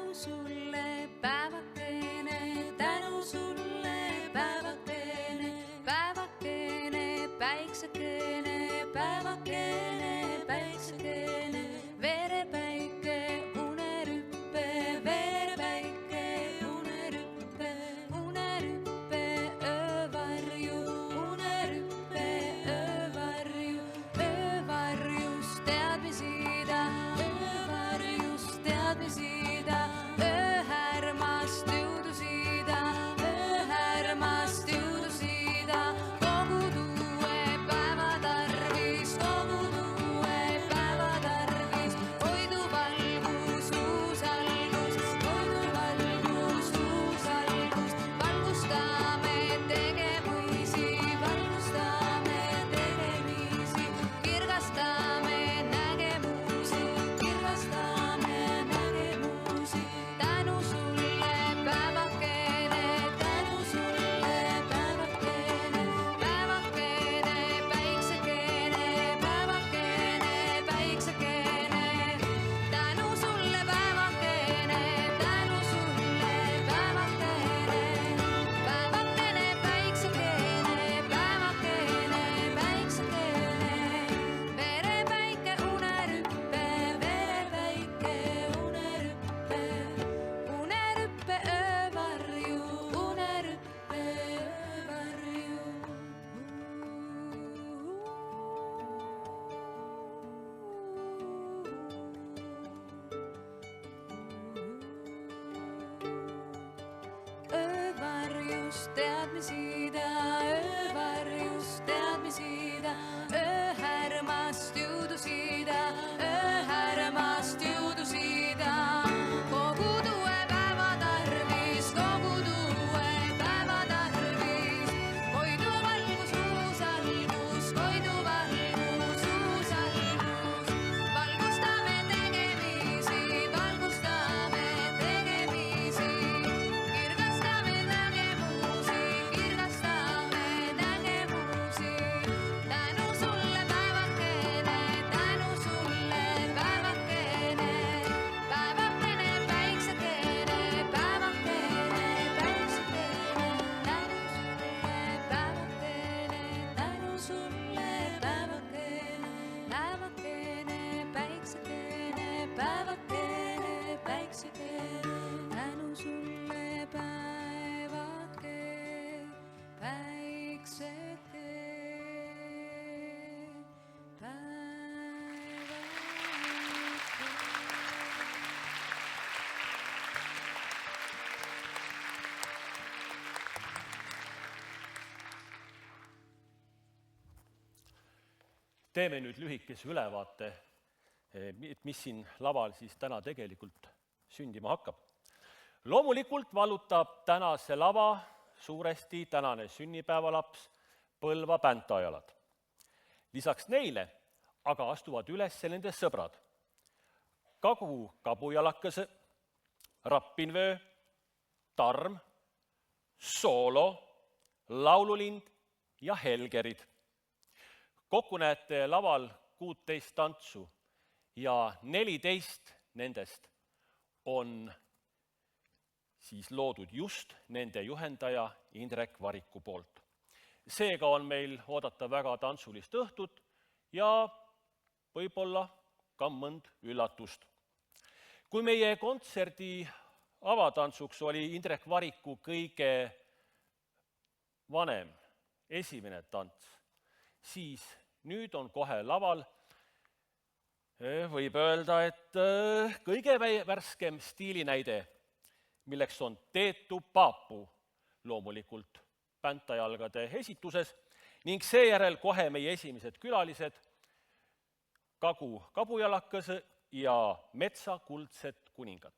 tänu sulle päevakene, tänu sulle päevakene, päevakene, päiksekene, päevakene, päiksekene, verepäike, unerüppe, verepäike, unerüppe, unerüppe, öövarju, unerüppe, öövarju, öövarjus teadmisida, öövarjus teadmisida, ööhärmast jõudusida, ööhärmast jõudusida, kogu tuue päeva tarvis, kogu tuue päeva tarvis, hoidu valgus, uus algus, hoidu valgus, uus algus, valgustame tegemisi, valgustame tegemisi, kirgastame nägemusi, kirgastame nägemusi, tänu sulle päevakene, tänu sulle päevakene, päevakene, päiksekene, päevakene, päiksekene, tänu sulle päevakene, tänu sulle päevakene, päevakene, päiksekene, päevakene, päiksekene, verepäike, unerüppe, verepäike, unerüppe, unerüppe, öövarju, unerüppe, öövarju. Öövarjus teadmisida, öövarjus teadmisida, ööhärmast jõudusida, ööhärmast jõudusida, kogu tuue päeva tarvis, kogu tuue päeva tarvis, hoidu valgus, uus algus, hoidu valgus, uus algus, valgustame tegemisi, valgustame tegemisi, kirgastame nägemusi, kirgastame nägemusi, tänu sulle päevakene, tänu sulle päevakene, päevakene, päiksekene, päevakene, päiksekene, tänu sulle päevakene, päevakene, päiksekene, päevakene, päiksekene, tänu sulle päevake, päikseke, Teeme nüüd lühikese ülevaate, mis siin laval siis täna tegelikult sündima hakkab. Loomulikult valutab tänase lava suuresti tänane sünnipäevalaps Põlva Päntajalad. Lisaks neile aga astuvad üles nende sõbrad Kagu Kabujalakese, Rappinvöö, Tarm, Soolo, Laululind ja Helgerid. Kokku näete laval 16 tantsu ja 14 nendest on siis loodud just nende juhendaja Indrek Variku poolt. Seega on meil oodata väga tantsulist õhtut ja võib-olla ka mõnd üllatust. Kui meie kontserdi avatantsuks oli Indrek Variku kõige vanem, esimene tants, siis nüüd on kohe laval, võib öelda, et kõige värskem stiilinäide, milleks on Teetu Paapu loomulikult Päntajalgade esituses ning seejärel kohe meie esimesed külalised Kagu Kabujalakese ja Metsa kuldsed kuningad.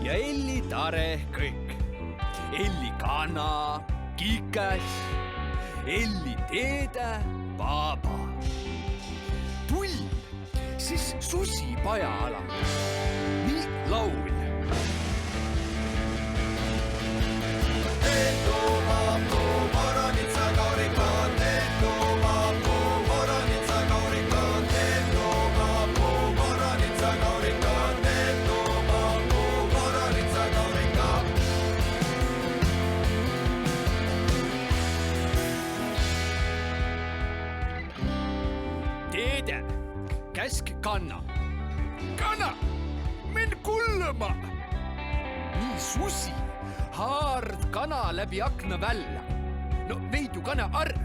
ja Elli Tare kõik. Elli kana, Kikas, Elli teede, Paaba. Tull, siis Susi paja-ala. Nii laul. Teede, käsk kanna. Kanna, men kullama. Nii Susi haard kana läbi akna välja. No veid ju kana arr.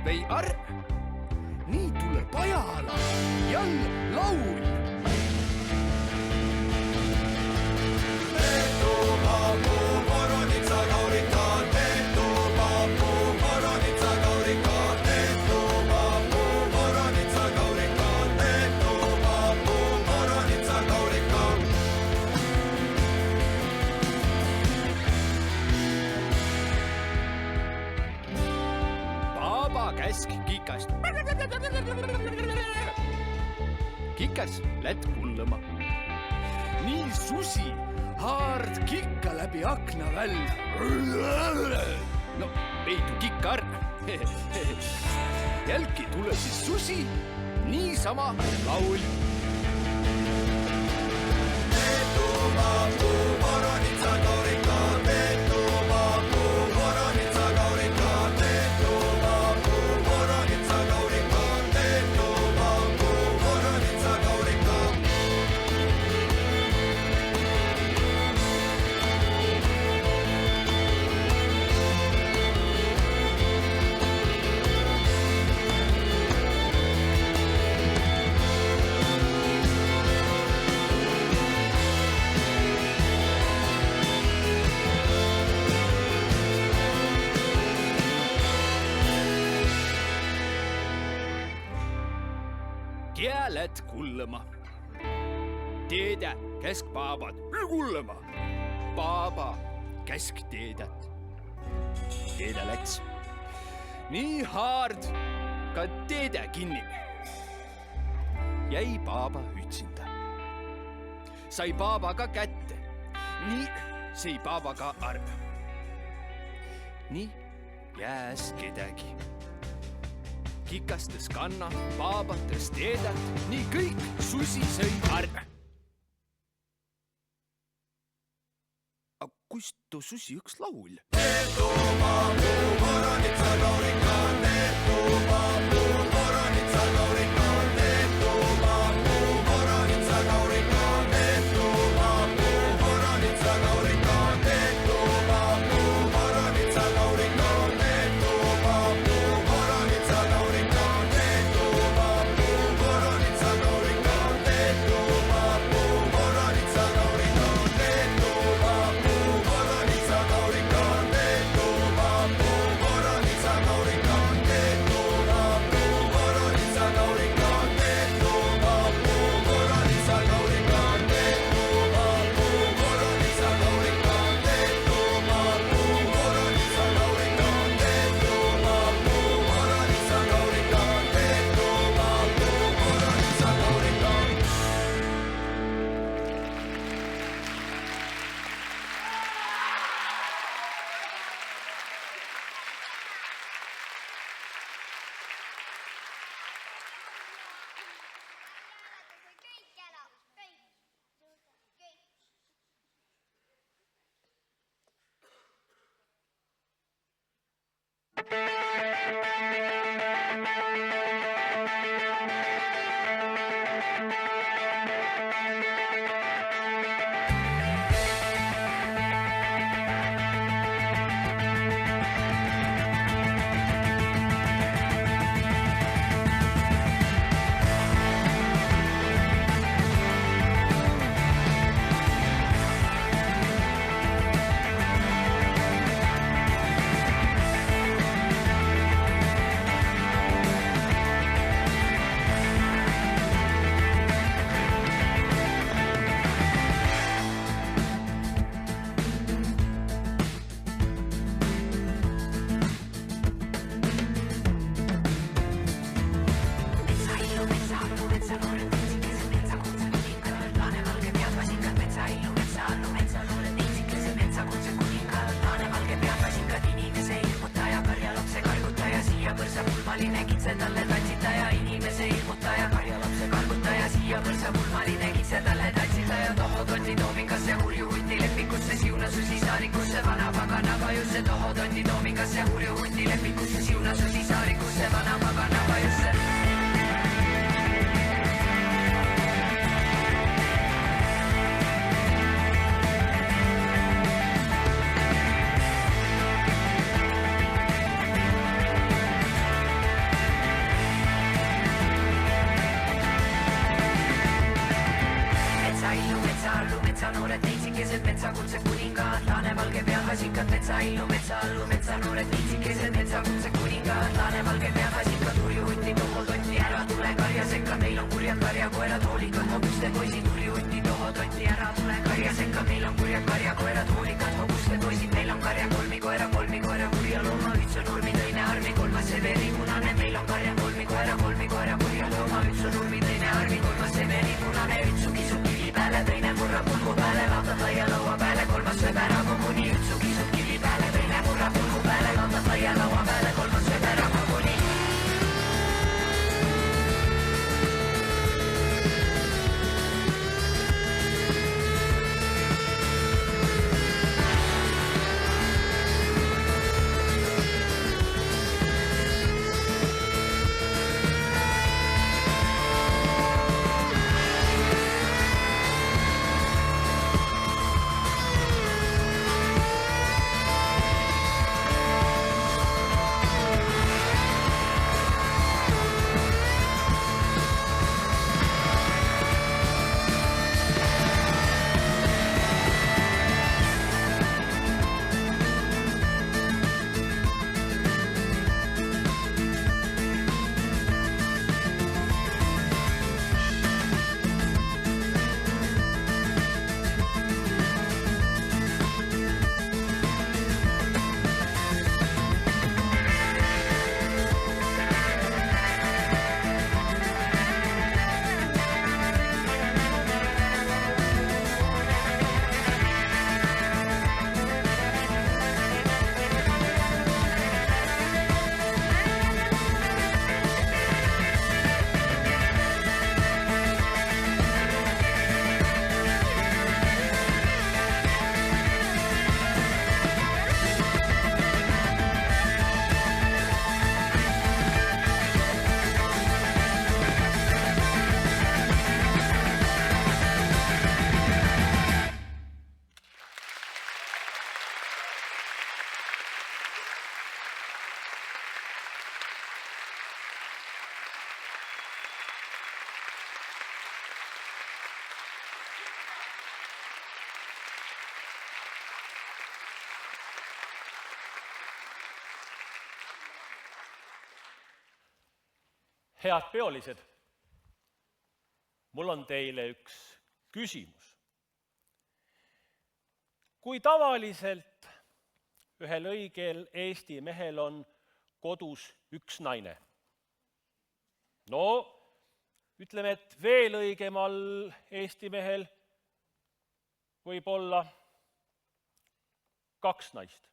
Vei arr. Nii tule pajala. Jälle laul. Käsk Kikast. Kikas lätt kullama. Nii Susi haard Kikka läbi akna välja. No, veidu Kikka arv. Jälki tule siis Susi, niisama laul. Lätt kullama. Teede käsk Paabad kullama. Paaba käsk teedet. Teede läks. Nii haard ka teede kinni. Jäi Paaba ütsinda. Sai Paaba ka kätte. Nii sai Paaba ka arv. Nii jääs kedagi. Kikastes kanna, Paabates teedet, nii kõik Susi sõi arv. A kust too Susi üks laul? Moroni toomingasse, hurjuhundi lepikusse, siunasusi saarikusse, vana pagana vajusse, tohotonni toomingasse, hurjuhundi lepikusse, siunasusi saarikusse, vana pagana vajusse. Metsanoored, neitsikesed, metsakutsed kuningaad, laanevalge peahasikad, metsaillu, metsaallu, metsanoored, neitsikesed, metsakutsed kuningaad, laanevalge peahasikad, hurjuhundi, tohototti, ära tule karjasekka, meil on kurjad karjakoerad, hoolikad, hobuste poisid, hurjuhundi, tohototti, ära tule karjasekka, meil on kurjad karjakoerad, hoolikad, hobuste poisid, meil on karja kolmikoera, kurja looma, üks on urmi, teine armi, kolmas see veripunane, meil on karja kolmikoera, kurja looma, üks on urmi, teine armi, kolmas see veripunane, üks kisub kivi pääle, teine murrab pulgu pääle, laudad laia laua pääle, kolmas sööb ära koguni, üks kisub kivi pääle, teine murrab pulgu pääle, laudad laia laua pääle, kolmas sööb ära koguni. Head peolised, mul on teile üks küsimus. Kui tavaliselt ühel õigel Eesti mehel on kodus üks naine? No, ütleme, et veel õigemal Eesti mehel võib olla kaks naist.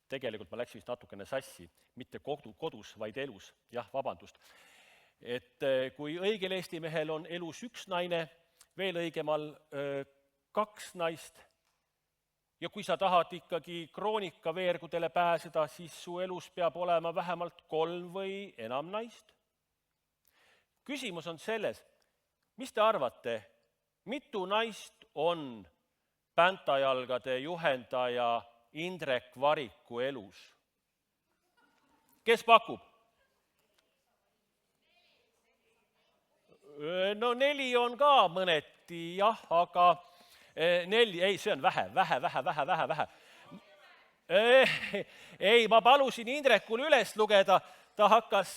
Tegelikult ma läksin vist natukene sassi, mitte kodus, vaid elus. Jah, vabandust. Et kui õigel Eesti mehel on elus üks naine, veel õigemal kaks naist, ja kui sa tahad ikkagi kroonikaveergudele pääseda, siis su elus peab olema vähemalt 3 või enam naist. Küsimus on selles, mis te arvate, mitu naist on Päntajalgade juhendaja Indrek Variku elus? Kes pakub? No 4 on ka mõneti, jah, aga 4, ei, see on vähe. Ei, ma palusin Indrekul üles lugeda, ta hakkas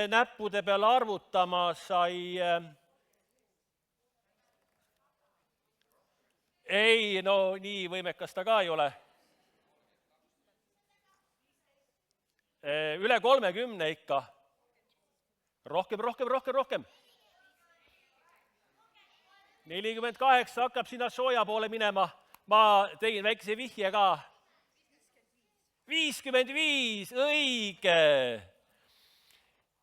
näppude peal arvutama, sai... Ei, no nii võimekas ta ka ei ole. Üle 30 ikka. Rohkem. 48 hakkab sinna sooja poole minema. Ma tegin väikese vihje ka. 55, õige.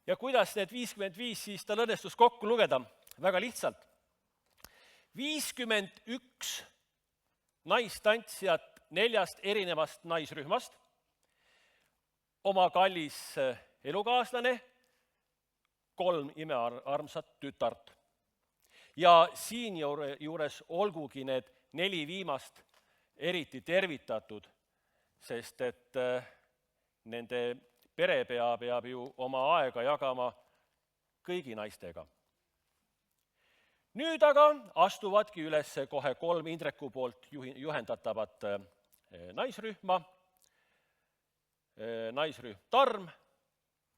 Ja kuidas need 55 siis tal õnnestus kokku lugeda? Väga lihtsalt. 51 naistantsijat 4 erinevast naisrühmast, oma kallis elukaaslane, 3 imearmsat tütart. Ja siin juures olgugi need 4 viimast eriti tervitatud, sest et nende perepea peab ju oma aega jagama kõigi naistega. Nüüd aga astuvadki üles kohe 3 Indreku poolt juhendatavat naisrühma. Naisrühm Tarm,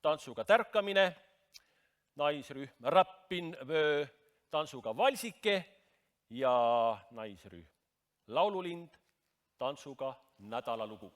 tantsuga Tärkamine, naisrühm Rappinvöö, tantsuga Valsike ja naisrühm Laululind, tantsuga Nädalalugu.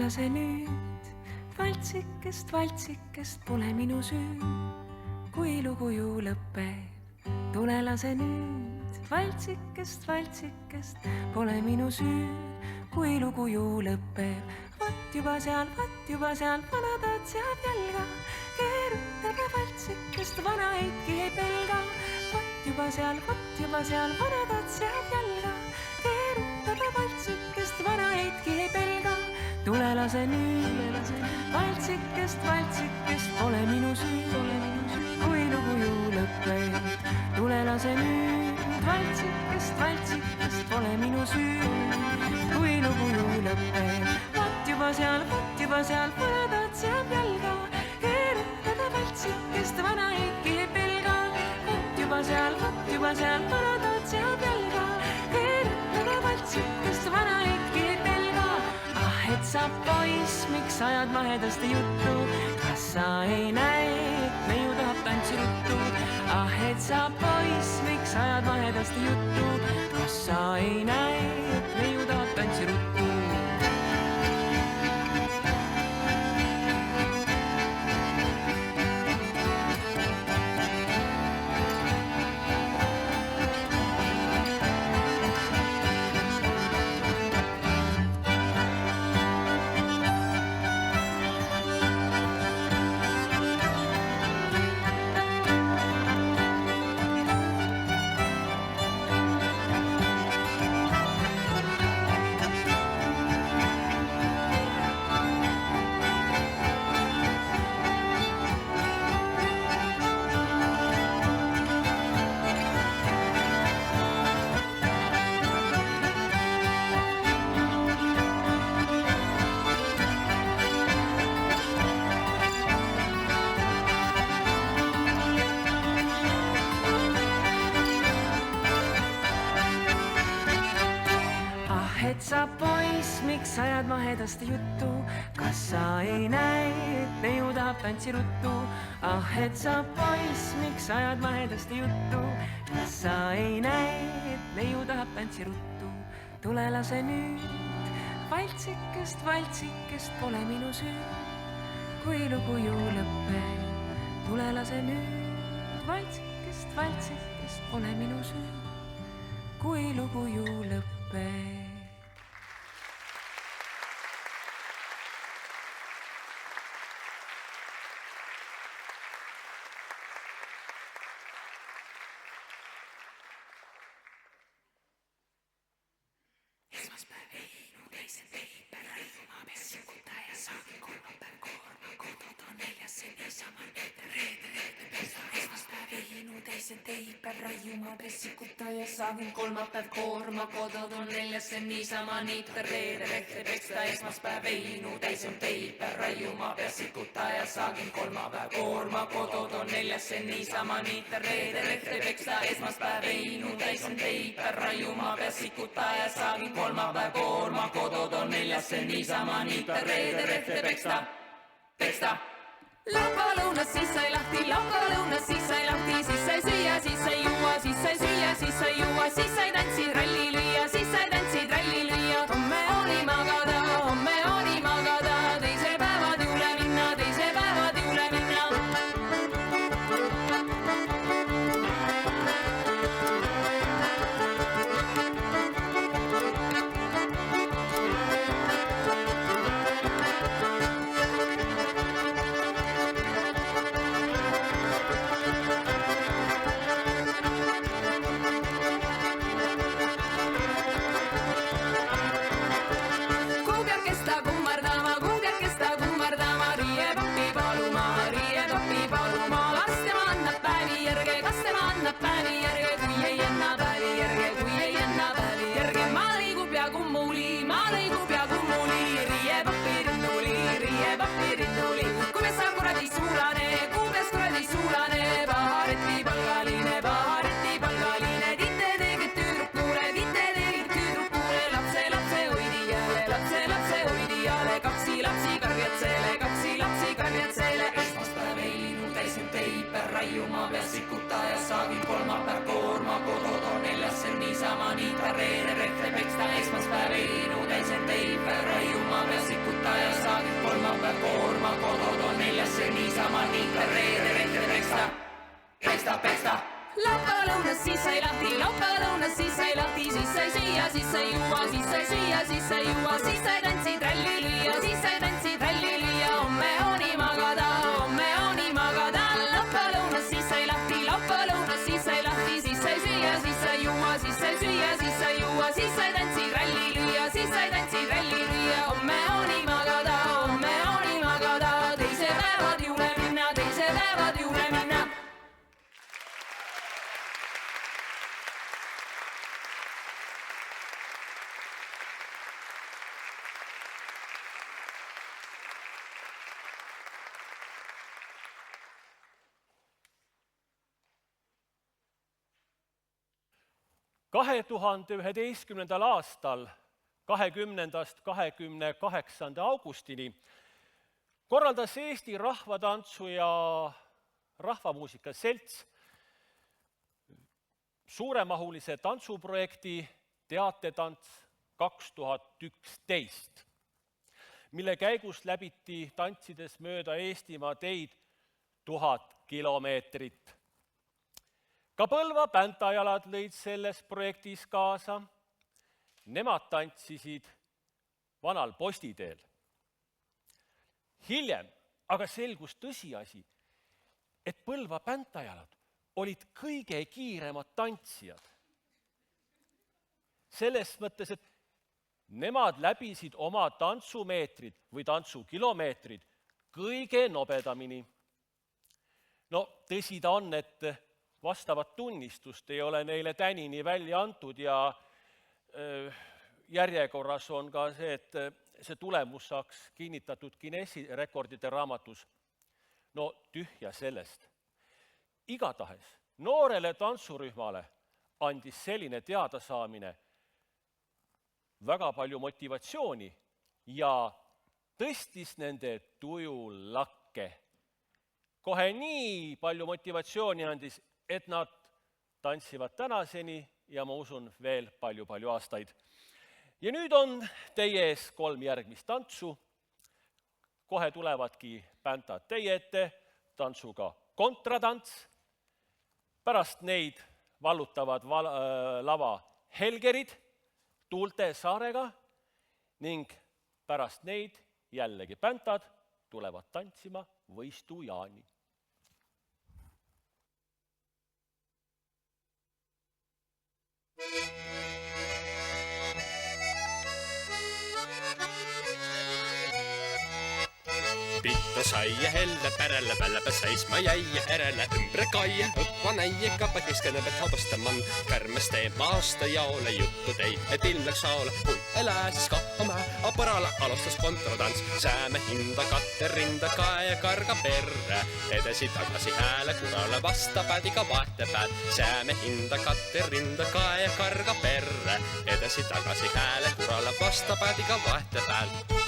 lase nüüd valtsikest, valtsikest pole minu süü, kui lugu ju lõpeb. Tule lase nüüd valtsikest, valtsikest pole minu süü, kui lugu ju lõpeb. Vatt juba seal, vanadad seab jalga, keerutab ja valtsikest vana heitki ei pelga. Vatt juba seal, vanadad seab jalga, keerutab ja valtsikest vana heitki ei pelga. Tule lase nüüd valtsikest, valtsikest pole minu süü, kui lugu ju lõpeb. Tule lase nüüd valtsikest, valtsikest pole minu süü, kui lugu ju lõpeb. Vatt juba seal, vanadad seab jalga, keerutab ja valtsikest vana heitki ei pelga. Vatt juba seal, vanadad seab jalga, keerutab ja valtsikest vana heitki ei pelga. Et sa poiss, miks ajad mahedasti juttu, kas sa ei näe, et neiu tahab tantsi ruttu? Et sa poiss, miks ajad mahedasti juttu, kas sa ei näe, et neiu tahab tantsi ruttu? Sa poiss, miks ajad mahedasti juttu, kas sa ei näe, et neiu tahab tantsi ruttu? Et sa poiss, miks ajad mahedasti juttu, kas sa ei näe, et neiu tahab tantsi ruttu? Tule lase nüüd valtsikest, valtsikest pole minu süü, kui lugu ju lõpeb. Tule lase nüüd valtsikest, valtsikest pole minu süü, kui lugu ju lõpeb. Saagin kolmapäev koorma, kodod on neljasse niisama niita, reede lehte peksta, esmaspäev veinu, täis on teipäev, raiuma peas sikuta ja saagin kolmapäev koorma, kodod on neljasse niisama niita, reede lehte peksta, esmaspäev veinu, täis on teipäev, raiuma peas sikuta ja saagin kolmapäev koorma, kodod on neljasse niisama niita, reede lehte peksta. Laupäevalõunas siis sai lahti, laupäevalõunas siis sai lahti, siis sai süüa, siis sai juua, siis sai süüa, siis sai juua, siis sai tantsid ralli lüüa, siis sai tantsid ralli lüüa. Homme oli magada, teise päevad juule minna, teise päevad juule minna. saagin kolmapäev koorma, kodod on neljasse niisama niita reede, rehve peksta esmaspäev einu, täisen teipäev raiuma, peas ikuta ja siis sai lahti, laupäeva lõunas siis sai lahti, siis sai süüa, siis sai juua, siis sai süüa, siis sai juua, siis sai tantsid ralli lüüa, siis sai tantsid ralli lüüa, homme jooni magada, laupäeva lõunas siis sai lahti, laupäeva lõunas siis sai lahti, siis sai süüa, siis sai juua, siis sai süüa, siis sai juua, siis sai tantsid ralli lüüa, siis sai tantsid ralli lüüa, homme jooni magada, teise päevad juule minna, teise päevad juule minna. Kahe 2011. aastal 20. 28. augustini korraldas Eesti Rahvatantsu ja Rahvamuusika Selts suuremahulise tantsuprojekti Teatetants 2011, mille käigus läbiti tantsides mööda Eestimaa teid 1000 kilomeetrit. Ka Põlva Päntajalad lõid selles projektis kaasa. Nemad tantsisid vanal postiteel. Hiljem aga selgus tõsiasi, et Põlva Päntajalad olid kõige kiiremad tantsijad. Selles mõttes, et nemad läbisid oma tantsumeetrid või tantsukilomeetrid kõige nobedamini. No tõsi ta on, et vastavat tunnistust ei ole neile tänini välja antud ja järjekorras on ka see, et see tulemus saaks kinnitatud Guinessi rekordide raamatus. No tühja sellest. Igatahes noorele tantsurühmale andis selline teadasaamine väga palju motivatsiooni ja tõstis nende tuju lakke. Kohe nii palju motivatsiooni andis, et nad tantsivad tänaseni ja ma usun veel palju-palju aastaid. Ja nüüd on teie ees 3 järgmist tantsu. Kohe tulevadki päntad teie ette tantsuga kontratants. Pärast neid vallutavad lava helgerid Tuulte Saarega ning pärast neid jällegi päntad tulevad tantsima Võistu Jaani. Pitto sai ja helle perelle välläpä seisma jäi ja herelle ümbre kai. Õppa näie kappa keskeneb, et hobastaman kärmes teeb aasta jaole juttu teid, et ilmleks saole. Kui elää siis kappama, aparala alustas kontratants. Sääme hinda katte rinda kae karga perre. Edesi tagasi hääle kurale vasta pädiga vahtepäät. Sääme hinda katte rinda kae karga perre. Edesi tagasi hääle kurale vasta pädiga vahtepäät.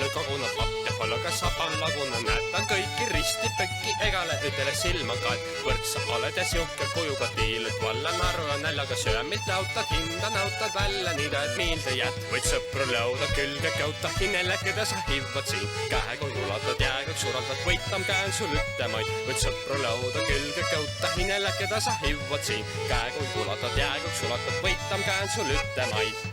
Kogunat lapja palaga saban laguna, näetan kõiki risti pökki egale ütele silmaga, et võrksa oled ja siuke kujuga tiilud valla naru ja näljaga söömilt nautad, hinda nautad välja, niida, et miilde jääd. Võid sõpru lõuda külge käuta hinnele, keda sa hivvad siin. Kähe kui ulatad jäägaks suraldad, võitam käen sul ütlemaid. Võid sõpru lõuda külge käuta hinnele, keda sa hivvad siin. Kähe kui ulatad jäägaks suraldad, võitam käen sul ütlemaid.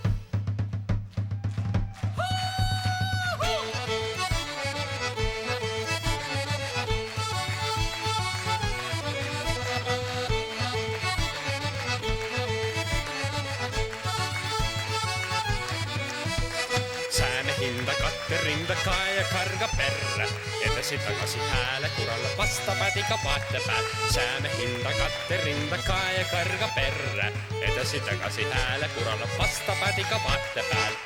Rinda kae karga perre, edasi tagasi hääle kuralla vasta pädiga vahtepäät. Sääme hinda katte rinda kae karga perre, edasi tagasi hääle kuralla vasta pädiga vahtepäät.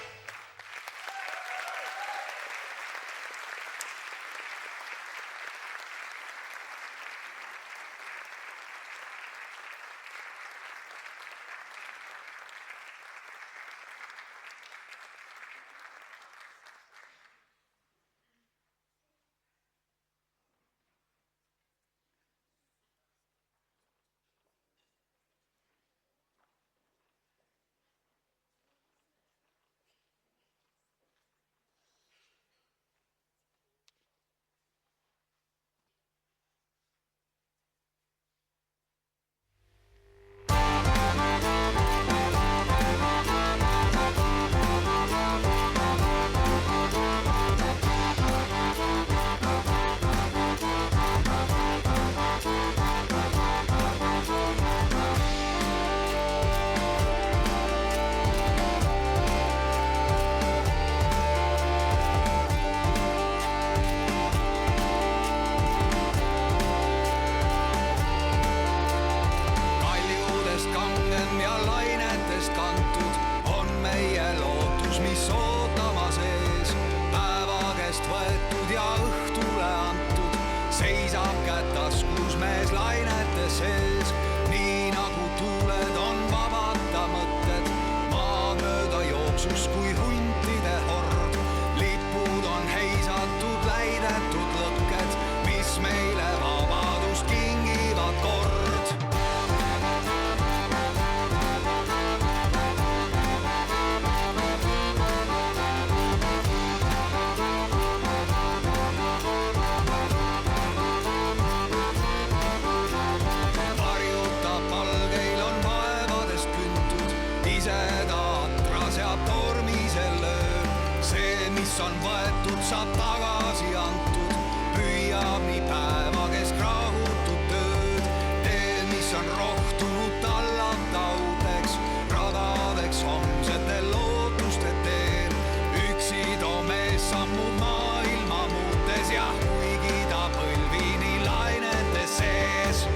on võetud, saab tagasi antud, püüab nii päeva kesk rahutut tööd, teed, mis on rohtunud tallata uuteks radadeks homsete lootuste teel. Üksi too mees sammub maailma muutes ja kuigi ta põlvini lainete sees.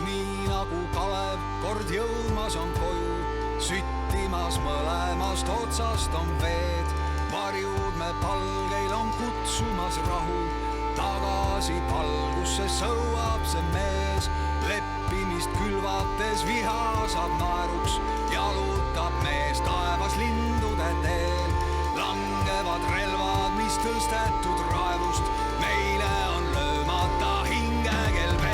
Nii nagu Kalev kord jõudmas on koju, süttimas mõlemast otsast on veed. Varjud me palgeil on kutsumas rahu, tagasi palgusse sõuab see mees. Leppimist külvates viha saab naeruks, jalutab mees taevas lindude teel. Langevad relvad, mis tõstetud raevust, meile on löömata hingegel veel.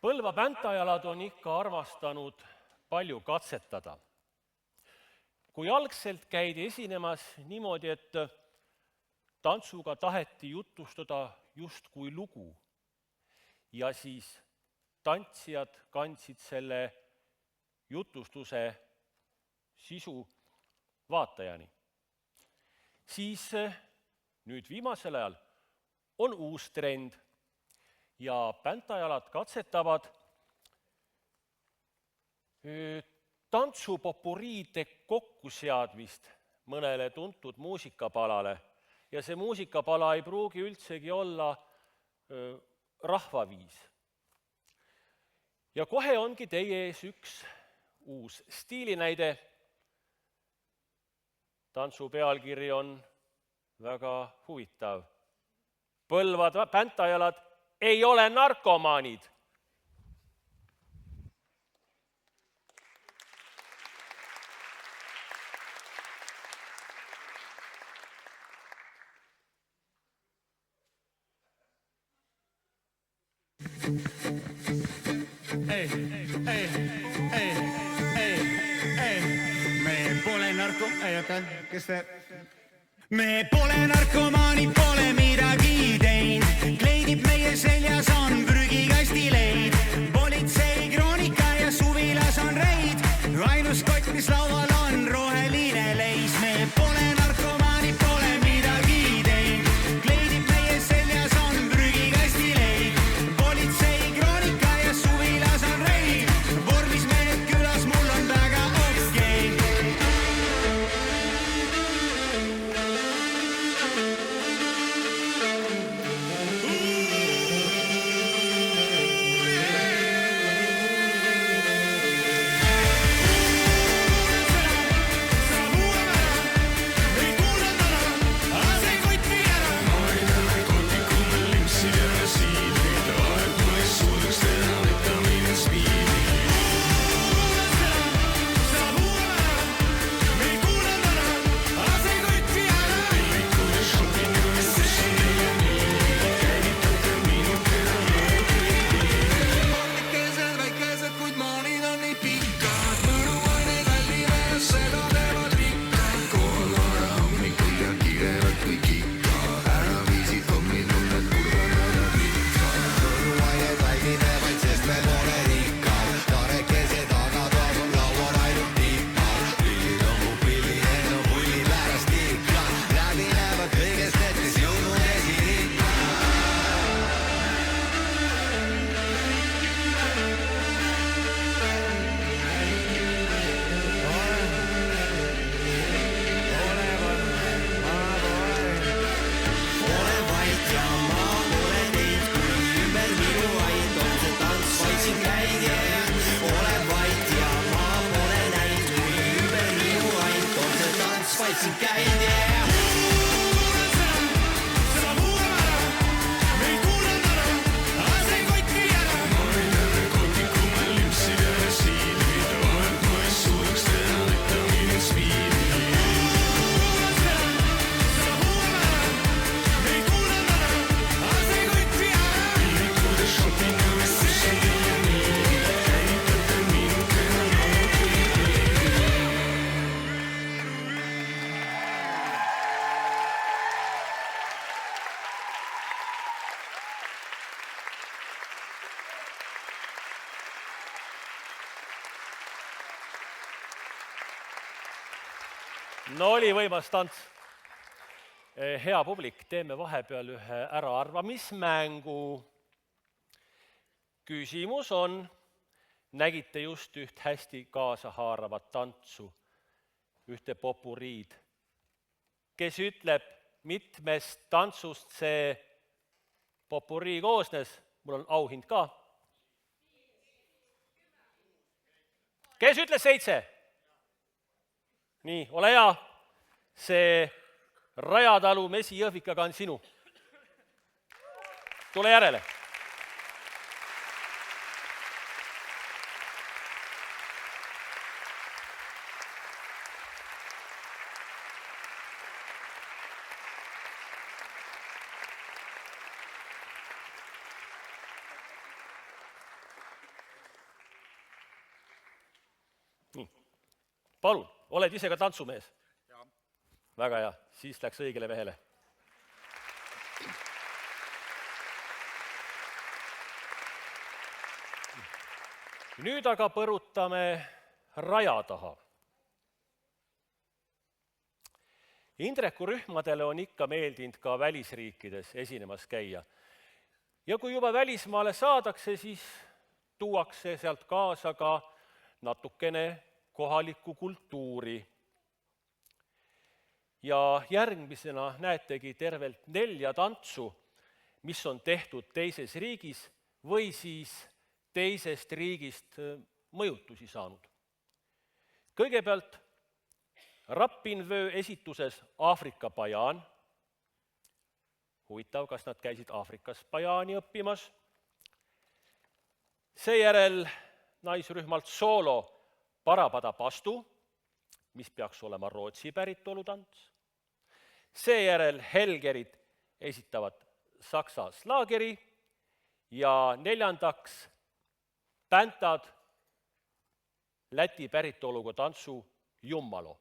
Põlva päntajalad on ikka armastanud palju katsetada. Kui algselt käidi esinemas niimoodi, et tantsuga taheti jutustada justkui lugu ja siis tantsijad kandsid selle jutustuse sisu vaatajani, siis nüüd viimasel ajal on uus trend ja päntajalad katsetavad tantsupopuriide kokkuseadmist mõnele tuntud muusikapalale ja see muusikapala ei pruugi üldsegi olla rahvaviis. Ja kohe ongi teie ees üks uus stiilinäide. Tantsu pealkiri on väga huvitav. Põlva päntajalad ei ole narkomaanid. Me pole narkomaanid, pole midagi teinud. Kleidib meie seljas on prügikasti leid. Politsei kroonika ja suvilas on reid. Ainus kott, mis laual on roheline leis. Me pole narkomaanid, pole midagi teinud. Kleidib meie seljas on prügikasti leid. Politsei kroonika ja suvilas on reid. Vormis mehed külas, mul on väga okei. No oli võimas tants. Hea publik, teeme vahepeal ühe äraarvamismängu. Küsimus on, nägite just üht hästi kaasahaaravat tantsu, ühte popuriid. Kes ütleb, mitmest tantsust see popurii koosnes? Mul on auhind ka. Kes ütles 7? Nii, ole hea, see Rajatalu Mesijõhvikaga on sinu. Tule järele. Palun, oled ise ka tantsumees? Ja. Väga hea, siis läks õigele mehele. Nüüd aga põrutame raja taha. Indreku rühmadele on ikka meeldinud ka välisriikides esinemas käia. Ja kui juba välismaale saadakse, siis tuuakse sealt kaasa ka natukene kohalikku kultuuri. Ja järgmisena näetegi tervelt 4 tantsu, mis on tehtud teises riigis või siis teisest riigist mõjutusi saanud. Kõigepealt Rappinvöö esituses Aafrika bajaan. Huvitav, kas nad käisid Aafrikas bajaani õppimas. Seejärel naisrühmalt soolo Parapada pastu, mis peaks olema Rootsi päritolutants. Seejärel Helgerid esitavad saksa slaageri ja 4. Päntad Läti päritoluga tantsu Jummalo.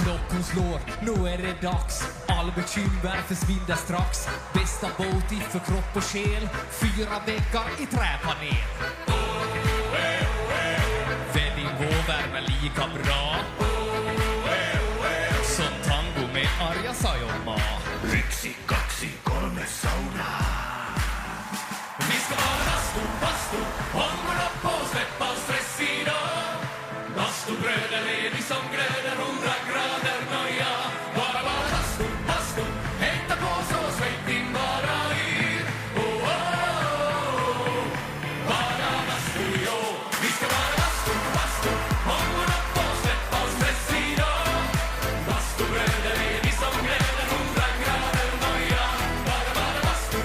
Klockan slår, nu är det dags. All bekymmer försvinner strax. Bästa båt för kropp och själ. 4 veckor i träpanel. Vädding och värme lika bra som tango Arja Sajumaa. 1, 2, 3 sauna. Viska vaan vastu, on mun oppoos leppaus stressina. Vastu gröder, levi som gröder, 100 grader noja. Bara vastu, hämta på så svettin bara i. Oh, oh, oh. Bara vastu, jo. Vi ska vara vastu, om mun oppoos leppaus stressina. Vastu gröder, levi som gröder, 100 grader noja. Bara vastu,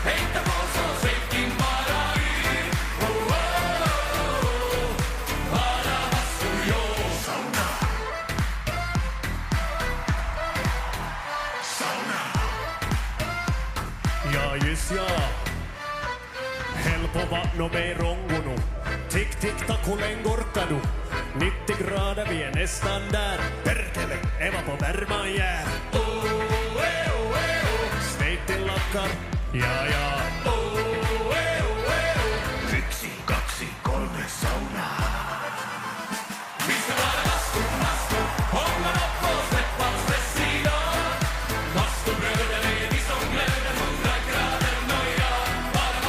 hämta på så svettin bara i. Oh, oh, oh. Bara vastu, jo. Sauna. Ja, just ja. Helppo no me ei rongunut. Tik-tik-tak, olen korkanud. 90 grader, vi är nästan där. Perkele, Eva på värman jää. Sveitin lakkar, ja ja. 1, 2, 3 sauna. Viska vara vastu, om man oppoos leppaus stressina. Vastu bröder, levi som glöder, 100 grader noja. Bara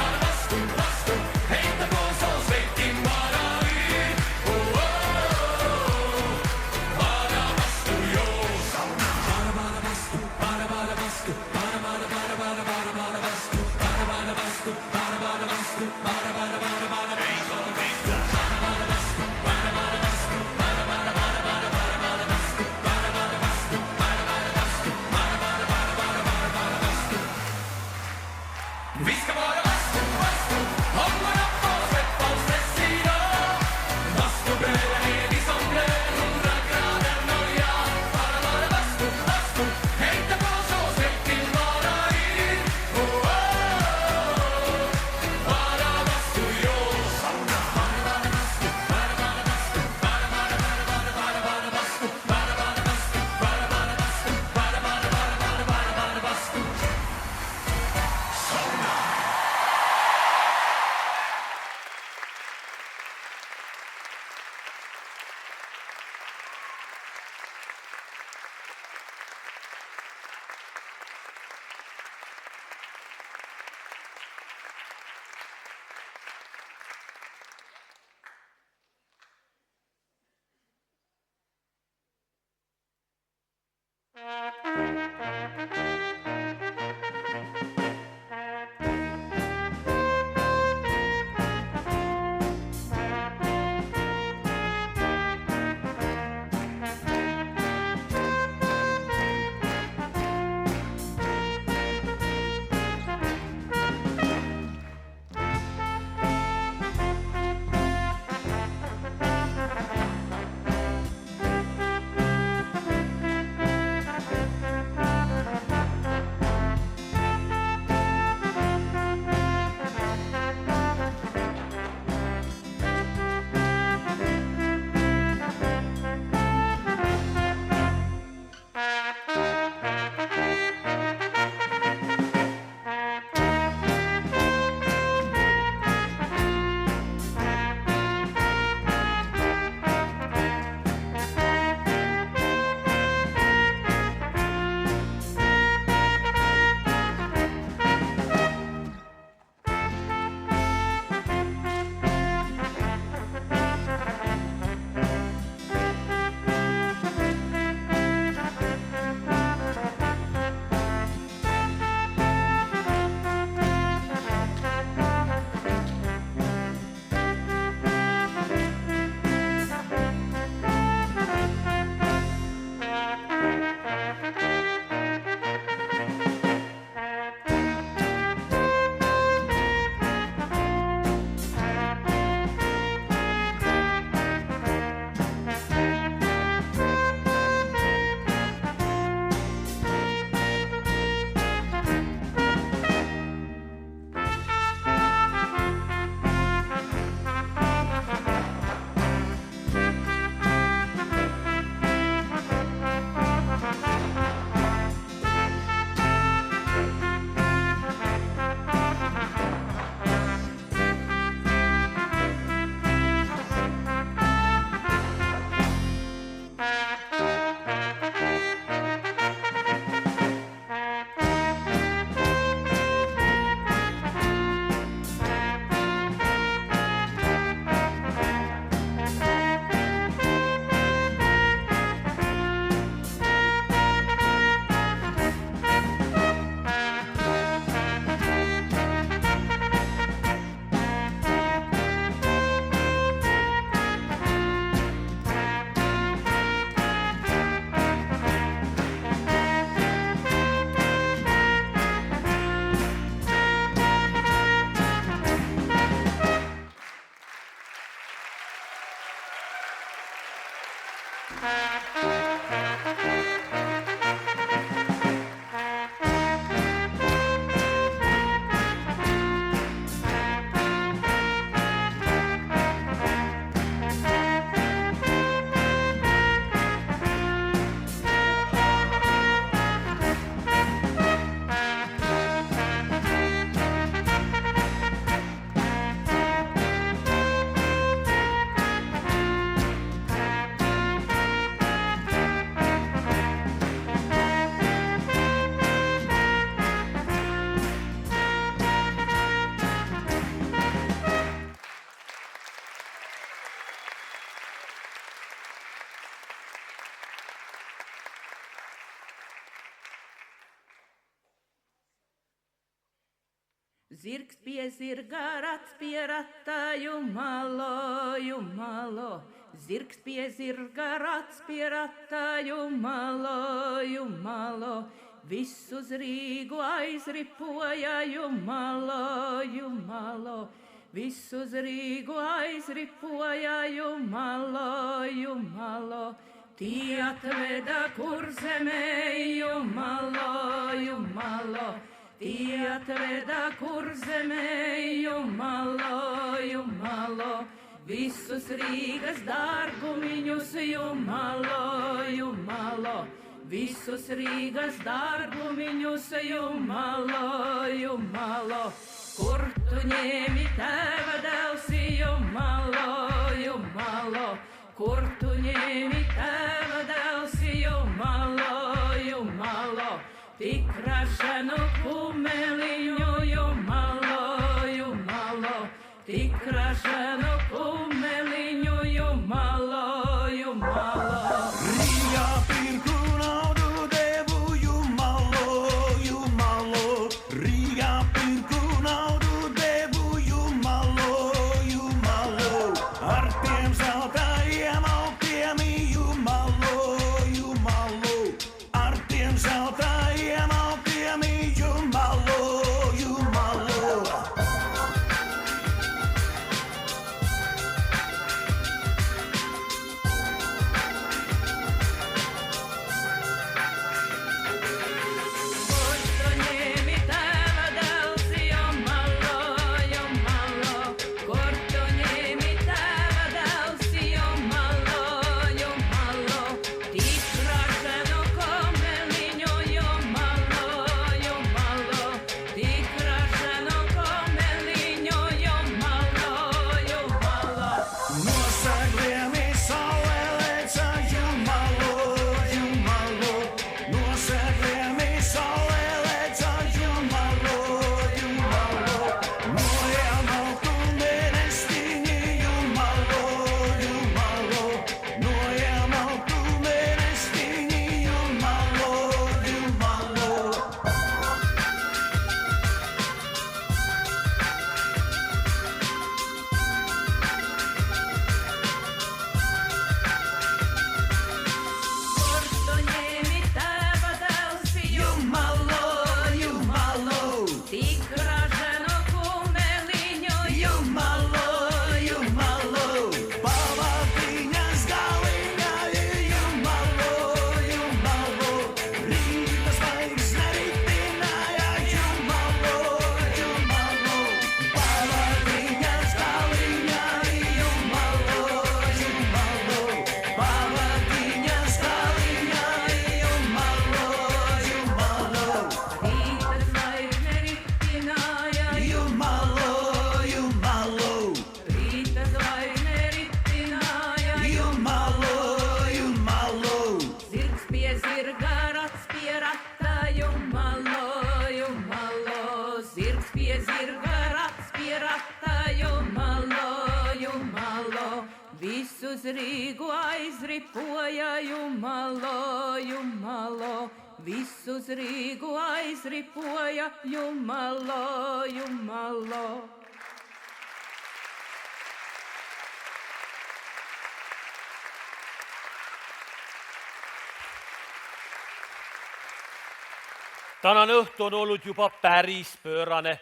vastu, hämta på så svettin bara i. Oh, oh, oh. Bara vastu, jo. Bara vastu, bara vastu, bara vastu, bara vastu, bara vastu, bara vastu, bara Vi ska vara vastu, om man oppoos leppaus stressina. Vastu bröder, levi som glöder, 100 grader noja. Bara vastu, hämta på så svettin bara i. Oh, oh, oh. Bara vastu, jo. Bara vastu, bara vastu, bara vastu, bara vastu, bara vastu. Zirgs pie zirga, rats pie rata, Jumalo, Jumalo. Zirgs pie zirga, rats pie rata, Jumalo, Jumalo. Viss uz Rīgu aizripoja, Jumalo, Jumalo. Viss uz Rīgu aizripoja, Jumalo, Jumalo. Tie atveda Kurzemē, Jumalo, Jumalo. Tie atveda Kurzemē, Jumalo, Jumalo. Visus Rīgas dārgumiņus, Jumalo, Jumalo. Visus Rīgas dārgumiņus, Jumalo, Jumalo. Kur tu ņēmi tēva dēlsi, Jumalo, Jumalo. Kur tu ņēmi tēva dēlsi, Jumalo, Jumalo. Tik rašanu kumeliņu, Jumalo, Jumalo. Tik rašanu kumeliņu, Jumalo, Jumalo. Rīgā pirku naudu devu, Jumalo, Jumalo. Rīgā pirku naudu devu, Jumalo, Jumalo. Ar tiem zeltajiem augtiem, Jumalo, Jumalo. Ar tiem zeltajiem augtiem, Jumalo, Jumalo. Visus Rīgu aizripoja, Jumalo, Jumalo. Visus Rīgu aizripoja, Jumalo, Jumalo. Tänane õhtu on olnud juba päris pöörane,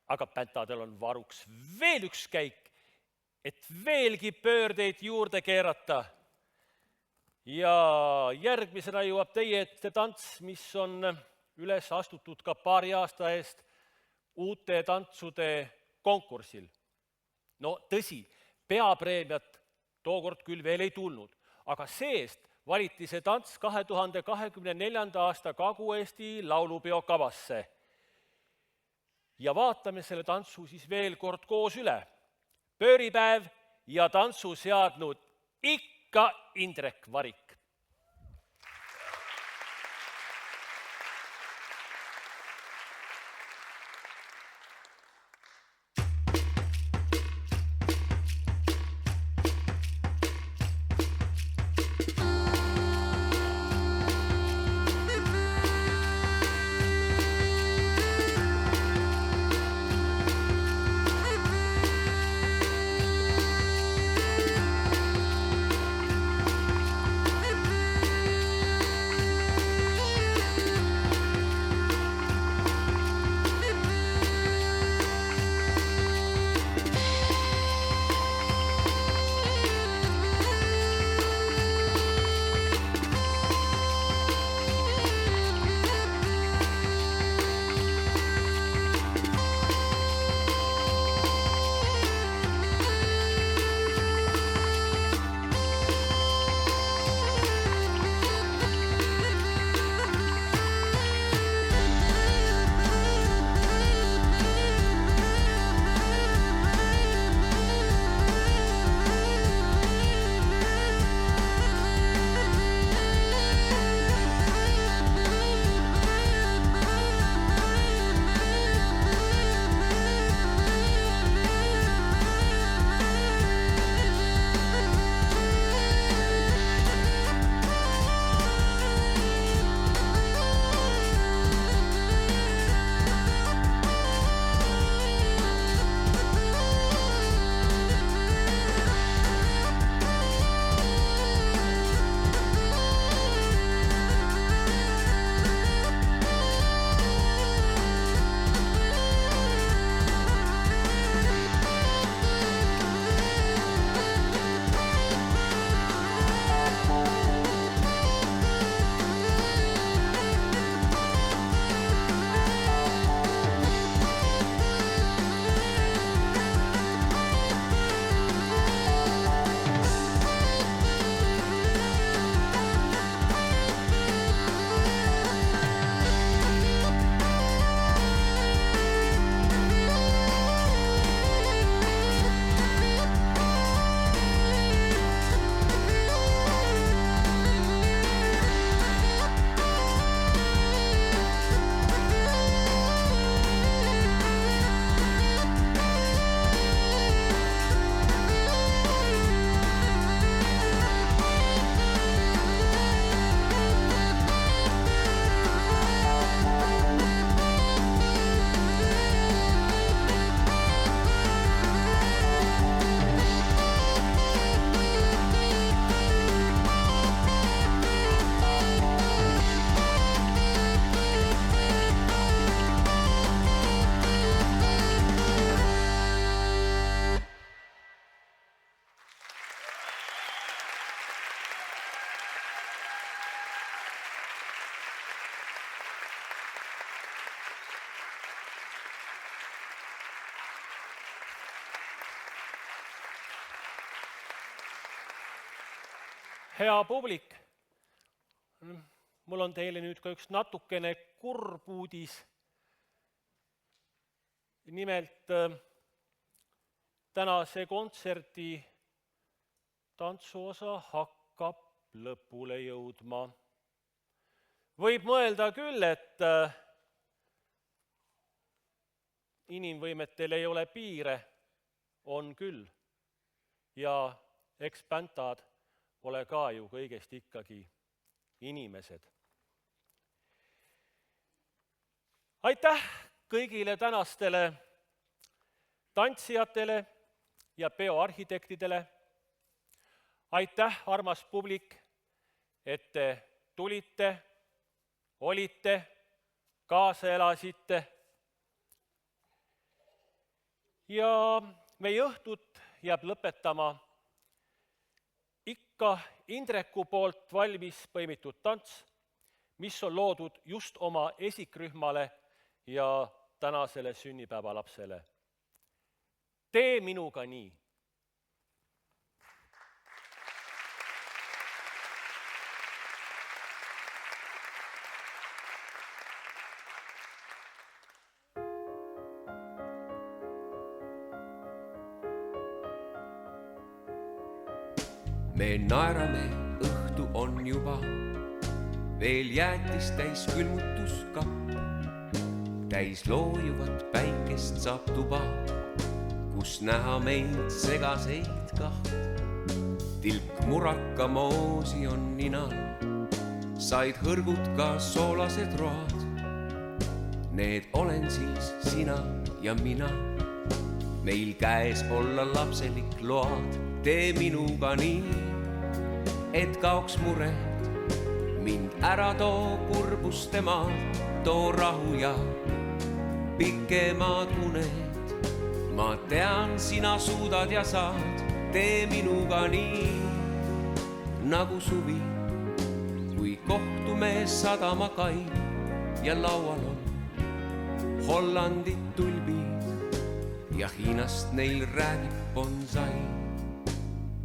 aga päntadel on varuks veel üks käik, et veelgi pöördeid juurde keerata. Ja järgmisena jõuab teie ette tants, mis on üles astutud ka paari aasta eest uute tantsude konkursil. No tõsi, peapreemiat tookord küll veel ei tulnud, aga seest valiti see tants 2024. aasta Kagu-Eesti laulupeo kavasse. Ja vaatame selle tantsu siis veel kord koos üle. Pööripäev ja tantsu seadnud ikka Indrek Varik. Hea publik, mul on teile nüüd ka üks natukene kurb uudis. Nimelt tänase kontserdi tantsuosa hakkab lõpule jõudma. Võib mõelda küll, et inimvõimetel ei ole piire, on küll. Ja eks päntad ole ka ju kõigest ikkagi inimesed. Aitäh kõigile tänastele tantsijatele ja peoarhitektidele. Aitäh, armas publik, et te tulite, olite, kaasa elasite. Ja meie õhtut jääb lõpetama ikka Indreku poolt valmis põimitud tants, mis on loodud just oma esikrühmale ja tänasele sünnipäevalapsele. Tee minuga nii. Me naerame, õhtu on juba, veel jäätis täis külmutuskapp. Täis loojuvat päikest saab tuba, kus näha meid segaseid kaht. Tilk muraka moosi on ninal, said hõrgud ka soolased road. Need olen siis sina ja mina, meil käes olla lapselik load. Tee minuga nii, et kaoks mured, mind ära too kurbuste maalt, too rahu ja pikemad uned. Ma tean, sina suudad ja saad, tee minuga nii, nagu suvi, kui kohtume sadamakai ja laual on Hollandit tulbid ja Hiinast neil räägib bonsai.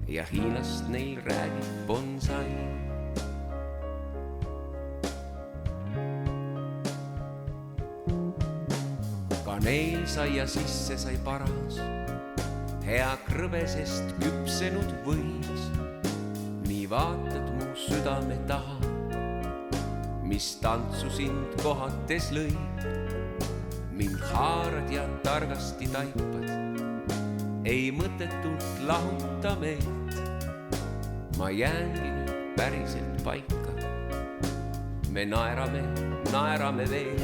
Ja Hiinast neil räägib bonsai. Ka neil saia sisse sai paras, hea krõbesest küpsenud võis. Nii vaatad mu südame taha, mis tantsu sind kohates lõid. Mind haarad ja targasti taipad, ei mõttetult lahuta meid. Ma jäängi nüüd päriselt paika. Me naerame veel,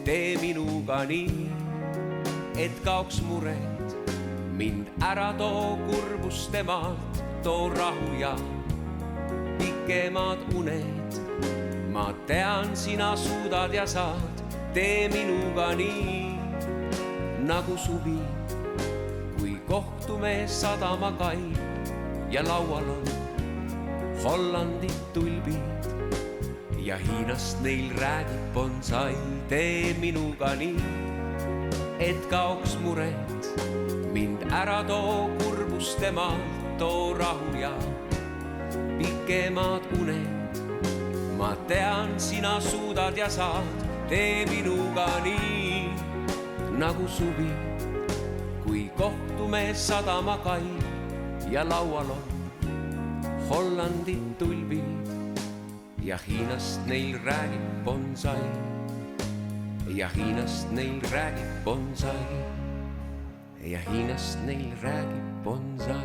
tee minuga nii, et kaoks mured, mind ära too kurbuste maalt, too rahu ja pikemad uned. Ma tean, sina suudad ja saad, tee minuga nii, nagu suvi, kui kohtume sadamakai ja laual on Hollandit tulbid ja Hiinast neil räägib bonsai. Tee minuga nii, et kaoks mured, mind ära too kurbuste maalt, too rahu ja pikemad uned. Ma tean, sina suudad ja saad, tee minuga nii, nagu suvi, kui kohtume sadamakai ja laual on Hollandit tulbid ja Hiinast neil räägib bonsai. Ja Hiinast neil räägib bonsai. Ja Hiinast neil räägib bonsai.